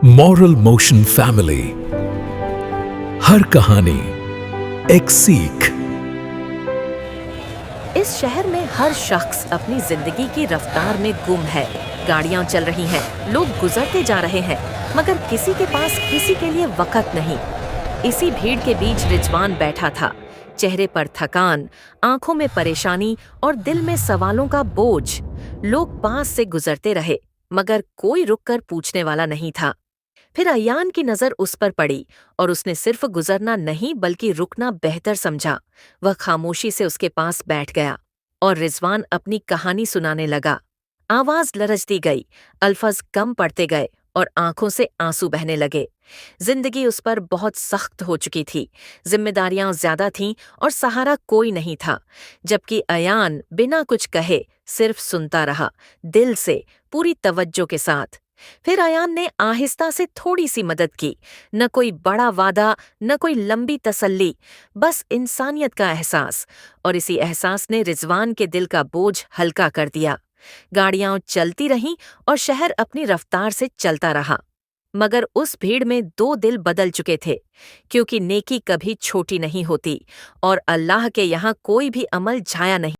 Moral motion family, हर कहानी एक सीख। इस शहर में हर शख्स अपनी जिंदगी की रफ्तार में गुम है। गाड़ियां चल रही हैं, लोग गुजरते जा रहे हैं, मगर किसी के पास किसी के लिए वक्त नहीं। इसी भीड़ के बीच रिजवान बैठा था, चेहरे पर थकान, आंखों में परेशानी और दिल में सवालों का बोझ। लोग पास से गुजरते रहे, मगर कोई रुककर पूछने वाला नहीं था। फिर अयान की नजर उस पर पड़ी और उसने सिर्फ गुजरना नहीं बल्कि रुकना बेहतर समझा। वह खामोशी से उसके पास बैठ गया और रिजवान अपनी कहानी सुनाने लगा। आवाज लरजती गई, अल्फाज कम पड़ते गए और आंखों से आंसू बहने लगे। जिंदगी उस पर बहुत सख्त हो चुकी थी, जिम्मेदारियां ज्यादा थीं और सहारा कोई नहीं था। जबकि अयान बिना कुछ कहे सिर्फ सुनता रहा, दिल से, पूरी तवज्जो के साथ। फिर अयान ने आहिस्ता से थोड़ी सी मदद की, न कोई बड़ा वादा, न कोई लंबी तसल्ली, बस इंसानियत का एहसास। और इसी एहसास ने रिजवान के दिल का बोझ हल्का कर दिया। गाड़ियां चलती रहीं और शहर अपनी रफ्तार से चलता रहा, मगर उस भीड़ में दो दिल बदल चुके थे। क्योंकि नेकी कभी छोटी नहीं होती और अल्लाह के यहाँ कोई भी अमल जाया नहीं।